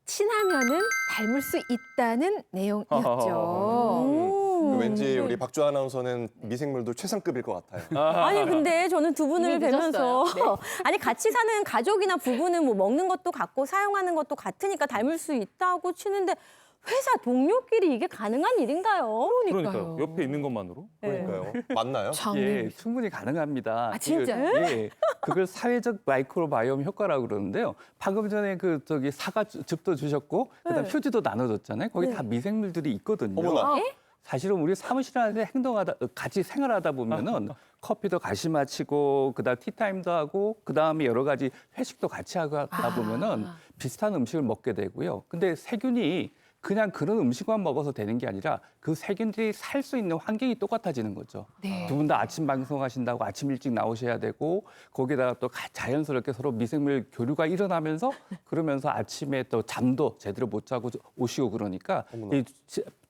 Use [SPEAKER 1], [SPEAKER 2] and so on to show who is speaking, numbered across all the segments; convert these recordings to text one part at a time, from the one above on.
[SPEAKER 1] 친하면은 닮을 수 있다는 내용이었죠.
[SPEAKER 2] 왠지 우리 박주아 아나운서는 미생물도 최상급일 것 같아요.
[SPEAKER 3] 아니 근데 저는 두 분을
[SPEAKER 1] 이미
[SPEAKER 3] 뵈면서
[SPEAKER 1] 늦었어요.
[SPEAKER 3] 아니 같이 사는 가족이나 부부는 뭐 먹는 것도 같고 사용하는 것도 같으니까 닮을 수 있다고 치는데 회사 동료끼리 이게 가능한 일인가요?
[SPEAKER 4] 그러니까요. 옆에 있는 것만으로.
[SPEAKER 2] 그러니까요. 맞나요?
[SPEAKER 1] 장내
[SPEAKER 5] 예, 충분히 가능합니다.
[SPEAKER 1] 아, 진짜요?
[SPEAKER 5] 예, 그걸 사회적 마이크로바이옴 효과라고 그러는데요. 방금 전에 사과즙도 주셨고 그다음 휴지도 나눠줬잖아요. 거기 다 미생물들이 있거든요.
[SPEAKER 2] 어머나.
[SPEAKER 5] 사실은 우리 사무실 안에 같이 생활하다 보면은 커피도 같이 마시고 그다음 티타임도 하고 그다음에 여러 가지 회식도 같이 하다 보면은 비슷한 음식을 먹게 되고요. 근데 세균이 그냥 그런 음식만 먹어서 되는 게 아니라 그 세균들이 살 수 있는 환경이 똑같아지는 거죠.
[SPEAKER 1] 네.
[SPEAKER 5] 두 분 다 아침 방송하신다고 아침 일찍 나오셔야 되고 거기다가 또 자연스럽게 서로 미생물 교류가 일어나면서 그러면서 아침에 또 잠도 제대로 못 자고 오시고 그러니까 이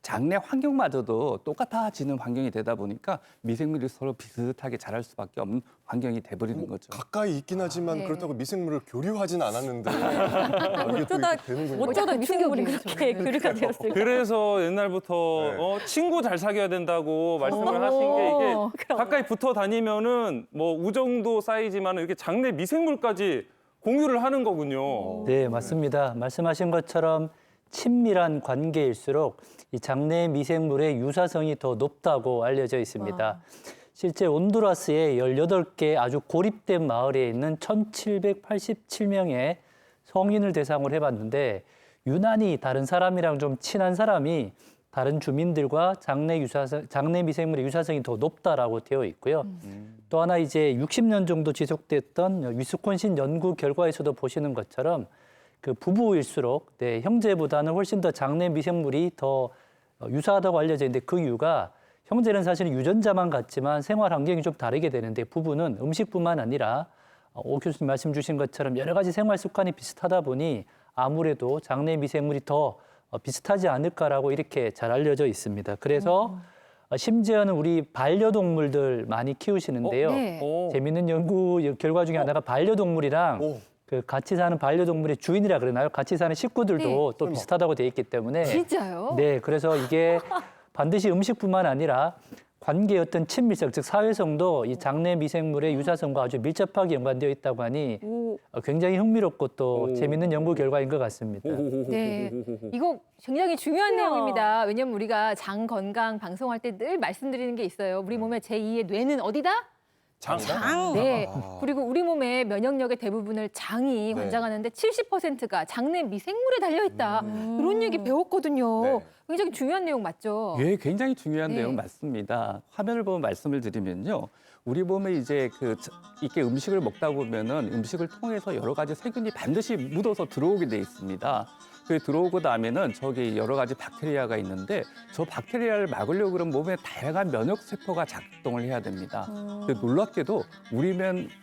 [SPEAKER 5] 장내 환경마저도 똑같아지는 환경이 되다 보니까 미생물이 서로 비슷하게 자랄 수밖에 없는 환경이 돼버리는 거죠.
[SPEAKER 2] 가까이 있긴 하지만
[SPEAKER 1] 네.
[SPEAKER 2] 그렇다고 미생물을 교류하진 않았는데 이게 또
[SPEAKER 3] 어쩌다
[SPEAKER 2] 이렇게 되는군요.
[SPEAKER 3] 어쩌다 미생물이
[SPEAKER 1] 충격이에요,
[SPEAKER 3] 그렇게
[SPEAKER 1] 저는.
[SPEAKER 3] 교류가 되었을까?
[SPEAKER 4] 그래서 옛날부터
[SPEAKER 2] 네.
[SPEAKER 4] 친구 잘 사귀어야 된다고 말씀을 하신 게 이게
[SPEAKER 3] 그럼.
[SPEAKER 4] 가까이 붙어 다니면은 뭐 우정도 쌓이지만 이렇게 장내 미생물까지 공유를 하는 거군요.
[SPEAKER 6] 네, 맞습니다. 말씀하신 것처럼 친밀한 관계일수록 이 장내 미생물의 유사성이 더 높다고 알려져 있습니다. 실제 온두라스의 18개 아주 고립된 마을에 있는 1,787명의 성인을 대상으로 해봤는데 유난히 다른 사람이랑 좀 친한 사람이 다른 주민들과 장내 미생물의 유사성이 더 높다라고 되어 있고요. 또 하나 이제 60년 정도 지속됐던 위스콘신 연구 결과에서도 보시는 것처럼 그 부부일수록 형제보다는 훨씬 더 장내 미생물이 더 유사하다고 알려져 있는데 그 이유가 형제는 사실은 유전자만 같지만 생활 환경이 좀 다르게 되는데 부부는 음식뿐만 아니라 오 교수님 말씀 주신 것처럼 여러 가지 생활 습관이 비슷하다 보니 아무래도 장내 미생물이 더 비슷하지 않을까라고 이렇게 잘 알려져 있습니다. 그래서 심지어는 우리 반려동물들 많이 키우시는데요.
[SPEAKER 1] 네.
[SPEAKER 5] 재미있는 연구 결과 중에 하나가 반려동물이랑
[SPEAKER 2] 오.
[SPEAKER 5] 그 같이 사는 반려동물의 주인이라 그러나요? 같이 사는 식구들도
[SPEAKER 1] 네.
[SPEAKER 5] 또 비슷하다고 돼 있기 때문에
[SPEAKER 1] 진짜요?
[SPEAKER 5] 네, 그래서 이게 반드시 음식뿐만 아니라 관계의 어떤 친밀성, 즉 사회성도 이 장내 미생물의 유사성과 아주 밀접하게 연관되어 있다고 하니 굉장히 흥미롭고 또 재미있는 연구 결과인 것 같습니다.
[SPEAKER 1] 네. 이거 굉장히 중요한 내용입니다. 왜냐면 우리가 장 건강 방송할 때 늘 말씀드리는 게 있어요. 우리 몸의 제2의 뇌는 어디다?
[SPEAKER 4] 장.
[SPEAKER 1] 네. 그리고 우리 몸의 면역력의 대부분을 장이
[SPEAKER 2] 네.
[SPEAKER 1] 관장하는데 70%가 장내 미생물에 달려 있다. 이런 얘기 배웠거든요.
[SPEAKER 2] 네.
[SPEAKER 1] 굉장히 중요한 내용 맞죠?
[SPEAKER 5] 예, 굉장히 중요한
[SPEAKER 1] 네.
[SPEAKER 5] 내용 맞습니다. 화면을 보면 말씀을 드리면요. 우리 몸에 이제 이렇게 음식을 먹다 보면은 음식을 통해서 여러 가지 세균이 반드시 묻어서 들어오게 돼 있습니다. 그 들어오고 나면은 저기 여러 가지 박테리아가 있는데 저 박테리아를 막으려고 그러면 몸에 다양한 면역 세포가 작동을 해야 됩니다. 근데 놀랍게도 우리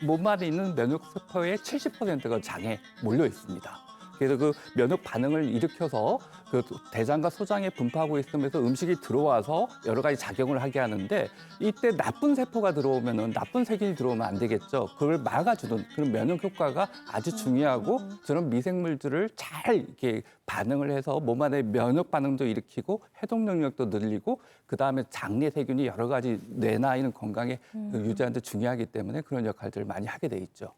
[SPEAKER 5] 몸 안에 있는 면역 세포의 70%가 장에 몰려 있습니다. 그래서 그 면역 반응을 일으켜서 그 대장과 소장에 분포하고 있으면서 음식이 들어와서 여러 가지 작용을 하게 하는데 이때 나쁜 세포가 들어오면은 나쁜 세균이 들어오면 안 되겠죠. 그걸 막아주는 그런 면역 효과가 아주 중요하고 저런 미생물들을 잘 이렇게 반응을 해서 몸 안에 면역 반응도 일으키고 해독 능력도 늘리고 그 다음에 장내 세균이 여러 가지 뇌나 이런 건강에 유지하는 데 중요하기 때문에 그런 역할들을 많이 하게 돼 있죠.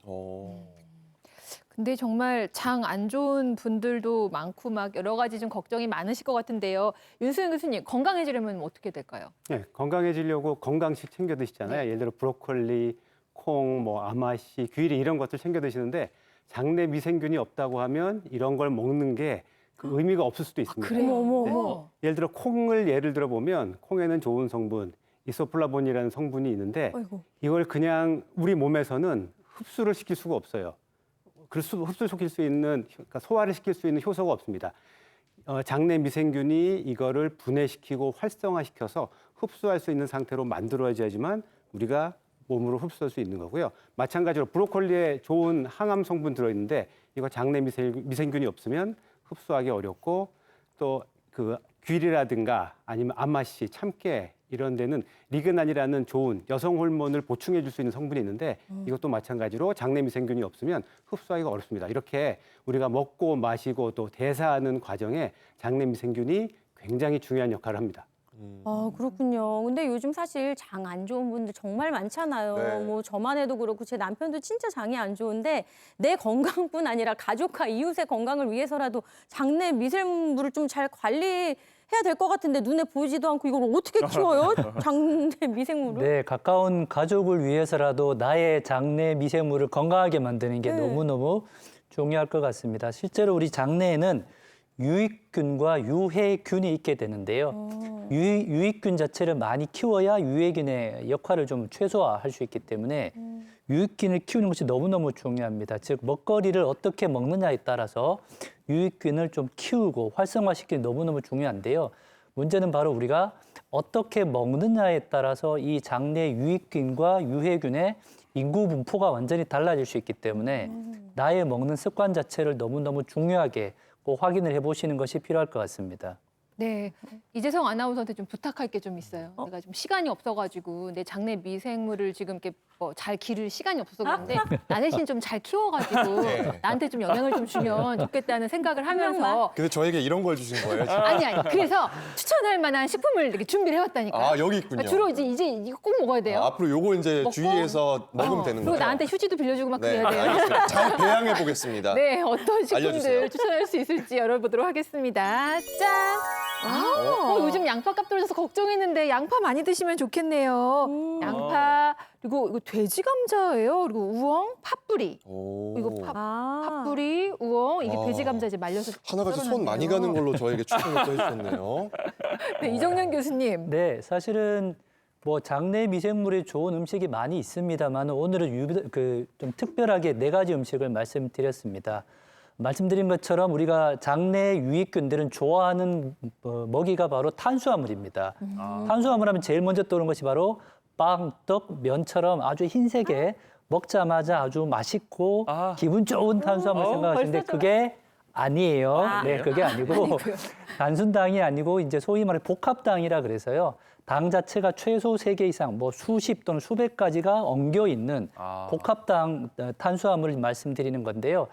[SPEAKER 1] 근데 정말 장 안 좋은 분들도 많고 막 여러 가지 좀 걱정이 많으실 것 같은데요. 윤수영 교수님, 건강해지려면 어떻게 될까요?
[SPEAKER 7] 네, 건강해지려고 건강식 챙겨 드시잖아요. 예를 들어 브로콜리, 콩, 아마씨, 귀리 이런 것들 챙겨 드시는데 장내 미생균이 없다고 하면 이런 걸 먹는 게 그 의미가 없을 수도 있습니다.
[SPEAKER 1] 그래요?
[SPEAKER 3] 어머.
[SPEAKER 7] 예를 들어 콩을 예를 들어 보면 콩에는 좋은 성분 이소플라본이라는 성분이 있는데
[SPEAKER 3] 아이고.
[SPEAKER 7] 이걸 그냥 우리 몸에서는 흡수를 시킬 수가 없어요. 흡수를 시킬 수 있는, 그러니까 소화를 시킬 수 있는 효소가 없습니다. 장내 미생균이 이거를 분해시키고 활성화시켜서 흡수할 수 있는 상태로 만들어야지만 우리가 몸으로 흡수할 수 있는 거고요. 마찬가지로 브로콜리에 좋은 항암 성분 들어있는데 이거 장내 미생균이 없으면 흡수하기 어렵고 또 그 귀리라든가 아니면 안마시, 참깨 이런 데는 리그난이라는 좋은 여성 호르몬을 보충해 줄 수 있는 성분이 있는데 이것도 마찬가지로 장내 미생균이 없으면 흡수하기가 어렵습니다. 이렇게 우리가 먹고 마시고 또 대사하는 과정에 장내 미생균이 굉장히 중요한 역할을 합니다.
[SPEAKER 3] 아, 그렇군요. 근데 요즘 사실 장 안 좋은 분들 정말 많잖아요.
[SPEAKER 2] 네.
[SPEAKER 3] 뭐 저만 해도 그렇고 제 남편도 진짜 장이 안 좋은데 내 건강뿐 아니라 가족과 이웃의 건강을 위해서라도 장내 미생물을 좀 잘 관리해야 될 것 같은데 눈에 보이지도 않고 이걸 어떻게 키워요? 장내 미생물을?
[SPEAKER 6] 네, 가까운 가족을 위해서라도 나의 장내 미생물을 건강하게 만드는 게
[SPEAKER 3] 네.
[SPEAKER 6] 너무너무 중요할 것 같습니다. 실제로 우리 장내에는 유익균과 유해균이 있게 되는데요. 유익균 자체를 많이 키워야 유해균의 역할을 좀 최소화할 수 있기 때문에 유익균을 키우는 것이 너무너무 중요합니다. 즉 먹거리를 어떻게 먹느냐에 따라서 유익균을 좀 키우고 활성화시키는 게 너무너무 중요한데요. 문제는 바로 우리가 어떻게 먹느냐에 따라서 이 장내 유익균과 유해균의 인구 분포가 완전히 달라질 수 있기 때문에 나의 먹는 습관 자체를 너무너무 중요하게 꼭 확인을 해보시는 것이 필요할 것 같습니다.
[SPEAKER 1] 네, 이재성 아나운서한테 좀 부탁할 게 좀 있어요. 내가 좀 시간이 없어가지고 내 장내 미생물을 지금 이렇게 뭐 잘 기를 시간이 없어서 그런데 나 대신 좀 잘 키워가지고
[SPEAKER 2] 네.
[SPEAKER 1] 나한테 좀 영향을 좀 주면 좋겠다는 생각을 하면서
[SPEAKER 2] 근데 저에게 이런 걸 주신 거예요? 지금?
[SPEAKER 1] 아니 그래서 추천할 만한 식품을 이렇게 준비를 해왔다니까요.
[SPEAKER 2] 아, 여기 있군요.
[SPEAKER 1] 주로 이제 이거 꼭 먹어야 돼요.
[SPEAKER 2] 앞으로 요거 이제
[SPEAKER 1] 먹고,
[SPEAKER 2] 주의해서 먹으면 되는
[SPEAKER 1] 그리고
[SPEAKER 2] 거죠?
[SPEAKER 1] 나한테 휴지도 빌려주고 막
[SPEAKER 2] 네,
[SPEAKER 1] 그래야 돼요.
[SPEAKER 2] 알겠습니다. 잘 배양해 보겠습니다.
[SPEAKER 1] 네, 어떤 식품들
[SPEAKER 2] 알려주세요.
[SPEAKER 1] 추천할 수 있을지 열어보도록 하겠습니다. 짠! 요즘 양파값 떨어져서 걱정했는데 양파 많이 드시면 좋겠네요. 양파, 그리고 이거 돼지 감자예요. 그리고 우엉, 팥뿌리.
[SPEAKER 2] 오.
[SPEAKER 1] 이거 팥뿌리, 우엉, 이게
[SPEAKER 2] 와.
[SPEAKER 1] 돼지 감자 이제 말려서
[SPEAKER 2] 하나같이 손 많이 가는 걸로 저에게 추천을 또 해주셨네요.
[SPEAKER 1] 네, 이정현 교수님.
[SPEAKER 6] 네, 사실은 뭐 장내 미생물이 좋은 음식이 많이 있습니다만 오늘은 좀 특별하게 4가지 음식을 말씀드렸습니다. 말씀드린 것처럼 우리가 장내 유익균들은 좋아하는 먹이가 바로 탄수화물입니다. 탄수화물 하면 제일 먼저 떠오르는 것이 바로 빵, 떡, 면처럼 아주 흰색에 먹자마자 아주 맛있고 기분 좋은 탄수화물 생각하시는데 그게 아니에요. 네, 그게 아니고 단순당이 아니고 이제 소위 말해 복합당이라 그래서요. 당 자체가 최소 3개 이상, 뭐 수십 또는 수백 가지가 엉겨 있는 복합당 탄수화물을 말씀드리는 건데요.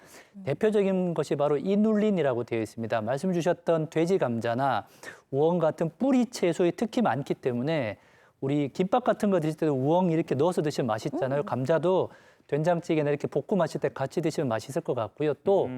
[SPEAKER 6] 대표적인 것이 바로 이눌린이라고 되어 있습니다. 말씀 주셨던 돼지 감자나 우엉 같은 뿌리 채소에 특히 많기 때문에 우리 김밥 같은 거 드실 때도 우엉 이렇게 넣어서 드시면 맛있잖아요. 감자도 된장찌개나 이렇게 볶고 마실 때 같이 드시면 맛있을 것 같고요. 또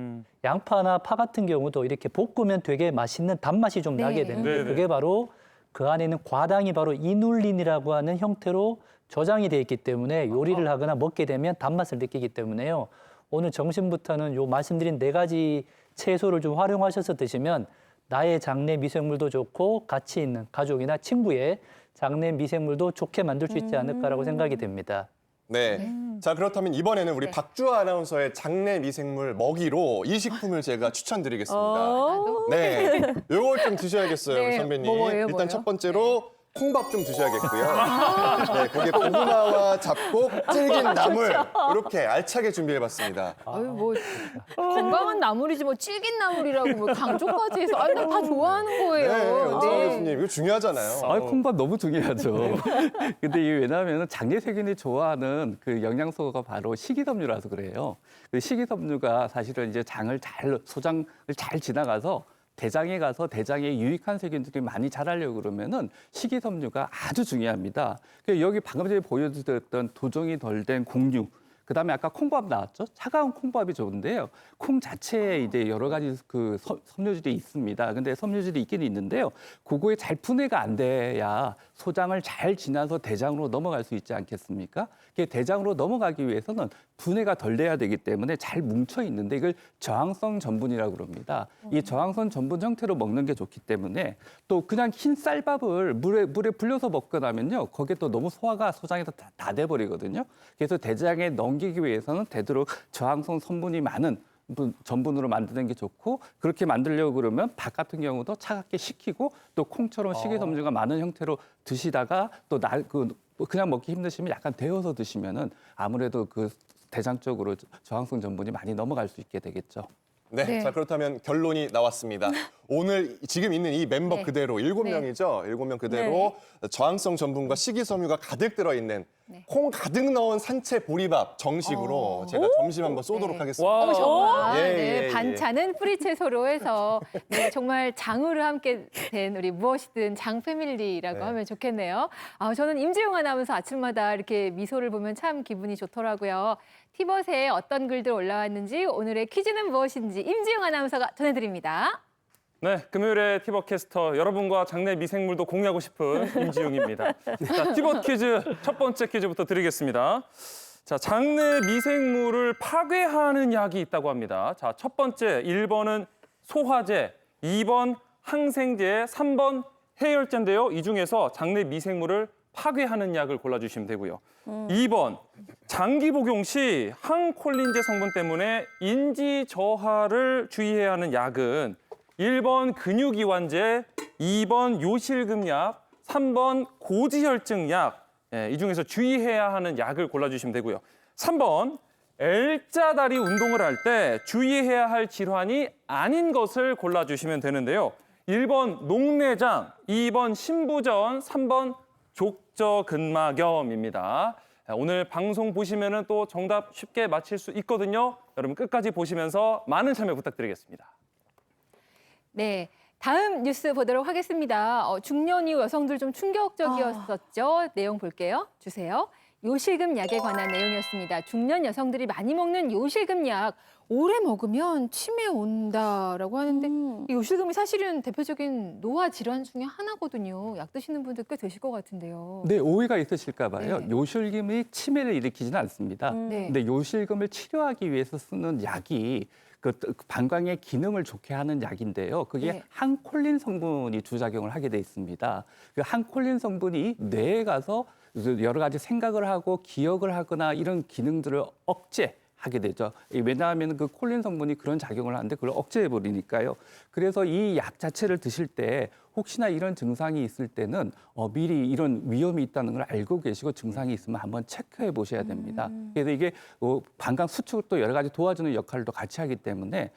[SPEAKER 6] 양파나 파 같은 경우도 이렇게 볶으면 되게 맛있는 단맛이 좀 나게 되는데
[SPEAKER 4] 네네.
[SPEAKER 6] 그게 바로 그 안에 있는 과당이 바로 이눌린이라고 하는 형태로 저장이 돼 있기 때문에 요리를 하거나 먹게 되면 단맛을 느끼기 때문에요. 오늘 점심부터는 요 말씀드린 4가지 채소를 좀 활용하셔서 드시면 나의 장내 미생물도 좋고 같이 있는 가족이나 친구의 장내 미생물도 좋게 만들 수 있지 않을까라고 생각이 됩니다.
[SPEAKER 2] 네. 자, 그렇다면 이번에는 우리 박주아 아나운서의 장내 미생물 먹이로 이 식품을 제가 추천드리겠습니다. 네. 요걸 좀 드셔야겠어요,
[SPEAKER 1] 네,
[SPEAKER 2] 우리 선배님.
[SPEAKER 1] 뭐예요,
[SPEAKER 2] 일단
[SPEAKER 1] 뭐예요?
[SPEAKER 2] 첫 번째로 콩밥 좀 드셔야겠고요. 네, 거기에 고구마와 잡곡, 질긴 나물 이렇게 알차게 준비해봤습니다.
[SPEAKER 1] 아유, 뭐 건강한 나물이지 뭐 질긴 나물이라고 뭐 강조까지 해서 다 좋아하는 거예요.
[SPEAKER 2] 네, 박주아 교수님 이거 중요하잖아요.
[SPEAKER 5] 콩밥 너무 중요하죠. 근데 이게 왜냐하면 장내 세균이 좋아하는 그 영양소가 바로 식이섬유라서 그래요. 그 식이섬유가 사실은 이제 소장을 잘 지나가서 대장에 가서 대장에 유익한 세균들이 많이 자라려고 그러면은 식이섬유가 아주 중요합니다. 여기 방금 전에 보여드렸던 도종이 덜 된 곡류, 그다음에 아까 콩밥 나왔죠? 차가운 콩밥이 좋은데요. 콩 자체에 이제 여러 가지 그 섬유질이 있습니다. 근데 섬유질이 있긴 있는데요. 그거에 잘 분해가 안 돼야 소장을 잘 지나서 대장으로 넘어갈 수 있지 않겠습니까? 대장으로 넘어가기 위해서는 분해가 덜 돼야 되기 때문에 잘 뭉쳐 있는데 이걸 저항성 전분이라고 그럽니다. 이 저항성 전분 형태로 먹는 게 좋기 때문에 또 그냥 흰 쌀밥을 물에 불려서 먹고 나면요. 거기에 또 너무 소화가 소장에서 다 돼버리거든요. 그래서 대장에 넘기기 위해서는 되도록 저항성 성분이 많은 전분으로 만드는 게 좋고 그렇게 만들려고 그러면 밥 같은 경우도 차갑게 식히고 또 콩처럼 식이섬유가 많은 형태로 드시다가 또 그냥 먹기 힘드시면 약간 데워서 드시면은 아무래도 그 대장 쪽으로 저항성 전분이 많이 넘어갈 수 있게 되겠죠.
[SPEAKER 2] 네,
[SPEAKER 1] 네.
[SPEAKER 2] 자 그렇다면 결론이 나왔습니다. 오늘 지금 있는 이 멤버
[SPEAKER 1] 네.
[SPEAKER 2] 그대로 7명이죠. 7명 그대로 저항성 전분과 식이섬유가 가득 들어있는
[SPEAKER 1] 네.
[SPEAKER 2] 콩 가득 넣은 산채 보리밥 정식으로 제가 점심 한번 쏘도록
[SPEAKER 1] 네.
[SPEAKER 2] 하겠습니다.
[SPEAKER 4] 와.
[SPEAKER 1] 정말
[SPEAKER 2] 예,
[SPEAKER 1] 네,
[SPEAKER 2] 예, 예.
[SPEAKER 1] 반찬은 뿌리채소로 해서 네, 정말 장으로 함께 된 우리 무엇이든 장 패밀리라고
[SPEAKER 2] 네.
[SPEAKER 1] 하면 좋겠네요. 저는 임지용 아나운서 아침마다 이렇게 미소를 보면 참 기분이 좋더라고요. 티벗에 어떤 글들 올라왔는지 오늘의 퀴즈는 무엇인지 임지용 아나운서가 전해드립니다.
[SPEAKER 4] 네, 금요일에 티벗캐스터 여러분과 장내 미생물도 공유하고 싶은 임지웅입니다. 자, 티벗 퀴즈 첫 번째 퀴즈부터 드리겠습니다. 자, 장내 미생물을 파괴하는 약이 있다고 합니다. 자, 첫 번째 1번은 소화제, 2번 항생제, 3번 해열제인데요. 이 중에서 장내 미생물을 파괴하는 약을 골라주시면 되고요. 2번 장기 복용 시 항콜린제 성분 때문에 인지 저하를 주의해야 하는 약은 1번 근육이완제, 2번 요실금약, 3번 고지혈증약. 이 중에서 주의해야 하는 약을 골라주시면 되고요. 3번 L자다리 운동을 할 때 주의해야 할 질환이 아닌 것을 골라주시면 되는데요. 1번 녹내장, 2번 신부전, 3번 족저근막염입니다. 오늘 방송 보시면 또 정답 쉽게 맞힐 수 있거든요. 여러분 끝까지 보시면서 많은 참여 부탁드리겠습니다.
[SPEAKER 1] 네, 다음 뉴스 보도록 하겠습니다. 중년 이후 여성들 좀 충격적이었었죠. 내용 볼게요. 주세요. 요실금 약에 관한 내용이었습니다. 중년 여성들이 많이 먹는 요실금 약 오래 먹으면 치매 온다라고 하는데 이 요실금이 사실은 대표적인 노화 질환 중에 하나거든요. 약 드시는 분들 꽤 되실 것 같은데요.
[SPEAKER 5] 네, 오해가 있으실까 봐요.
[SPEAKER 1] 네.
[SPEAKER 5] 요실금이 치매를 일으키지는 않습니다.
[SPEAKER 1] 네.
[SPEAKER 5] 근데 요실금을 치료하기 위해서 쓰는 약이 그 방광의 기능을 좋게 하는 약인데요. 그게
[SPEAKER 1] 네.
[SPEAKER 5] 항콜린 성분이 주작용을 하게 돼 있습니다. 그 항콜린 성분이 뇌에 가서 여러 가지 생각을 하고 기억을 하거나 이런 기능들을 억제하게 되죠. 왜냐하면 그 콜린 성분이 그런 작용을 하는데 그걸 억제해 버리니까요. 그래서 이 약 자체를 드실 때 혹시나 이런 증상이 있을 때는 미리 이런 위험이 있다는 걸 알고 계시고 증상이 있으면 한번 체크해 보셔야 됩니다. 그래서 이게 방광 수축도 여러 가지 도와주는 역할도 같이 하기 때문에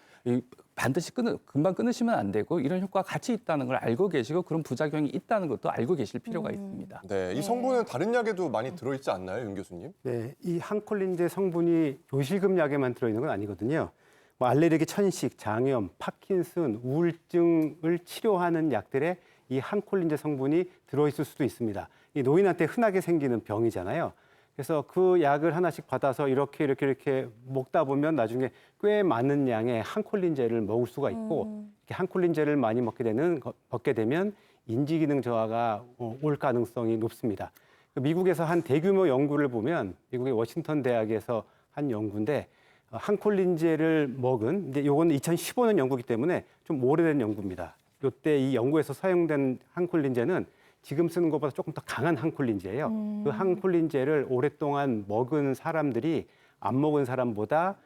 [SPEAKER 5] 반드시 금방 끊으시면 안 되고 이런 효과가 같이 있다는 걸 알고 계시고 그런 부작용이 있다는 것도 알고 계실 필요가 있습니다.
[SPEAKER 2] 네, 이 성분은 다른 약에도 많이 들어있지 않나요, 윤 교수님?
[SPEAKER 7] 네, 이 항콜린제 성분이 요실금 약에만 들어있는 건 아니거든요. 뭐 알레르기, 천식, 장염, 파킨슨, 우울증을 치료하는 약들에 이 항콜린제 성분이 들어있을 수도 있습니다. 이 노인한테 흔하게 생기는 병이잖아요. 그래서 그 약을 하나씩 받아서 이렇게 먹다 보면 나중에 꽤 많은 양의 항콜린제를 먹을 수가 있고 이렇게 항콜린제를 많이 먹게 되면 인지기능 저하가 올 가능성이 높습니다. 미국에서 한 대규모 연구를 보면 미국의 워싱턴 대학에서 한 연구인데 항콜린제를 먹은 이제 요거는 2015년 연구이기 때문에 좀 오래된 연구입니다. 이때 이 연구에서 사용된 항콜린제는 지금 쓰는 것보다 조금 더 강한 항콜린제예요. 그 항콜린제를 오랫동안 먹은 사람들이 안 먹은 사람보다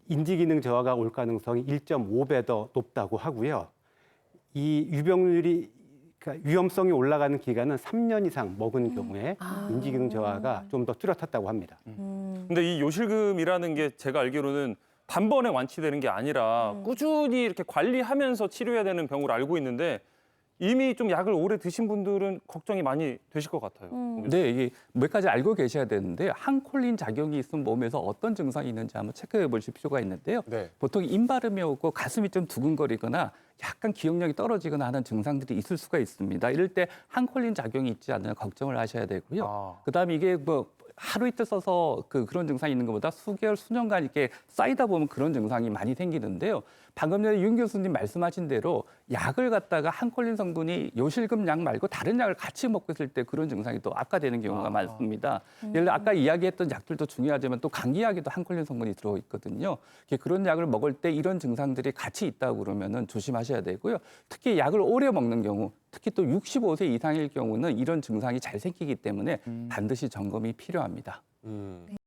[SPEAKER 7] 인지기능 저하가 올 가능성이 1.5배 더 높다고 하고요. 이 유병률이 그러니까 위험성이 올라가는 기간은 3년 이상 먹은 경우에 인지기능 저하가 좀 더 뚜렷하다고 합니다.
[SPEAKER 4] 근데 이 요실금이라는 게 제가 알기로는 단번에 완치되는 게 아니라 꾸준히 이렇게 관리하면서 치료해야 되는 병으로 알고 있는데 이미 좀 약을 오래 드신 분들은 걱정이 많이 되실 것 같아요.
[SPEAKER 5] 네, 이게 몇 가지 알고 계셔야 되는데 항콜린 작용이 있으면 몸에서 어떤 증상이 있는지 한번 체크해 보실 필요가 있는데요.
[SPEAKER 2] 네.
[SPEAKER 5] 보통 입마름이 오고 가슴이 좀 두근거리거나 약간 기억력이 떨어지거나 하는 증상들이 있을 수가 있습니다. 이럴 때 항콜린 작용이 있지 않나 걱정을 하셔야 되고요. 그다음에 이게 뭐 하루 이틀 써서 그런 증상이 있는 것보다 수개월, 수년간 이렇게 쌓이다 보면 그런 증상이 많이 생기는데요. 방금 전에 윤 교수님 말씀하신 대로 약을 갖다가 항콜린 성분이 요실금 약 말고 다른 약을 같이 먹고 있을 때 그런 증상이 또 악화되는 경우가 많습니다. 예를 들어 아까 이야기했던 약들도 중요하지만 또 감기약에도 항콜린 성분이 들어있거든요. 그런 약을 먹을 때 이런 증상들이 같이 있다고 그러면은 조심하셔야 되고요. 특히 약을 오래 먹는 경우, 특히 또 65세 이상일 경우는 이런 증상이 잘 생기기 때문에 반드시 점검이 필요합니다.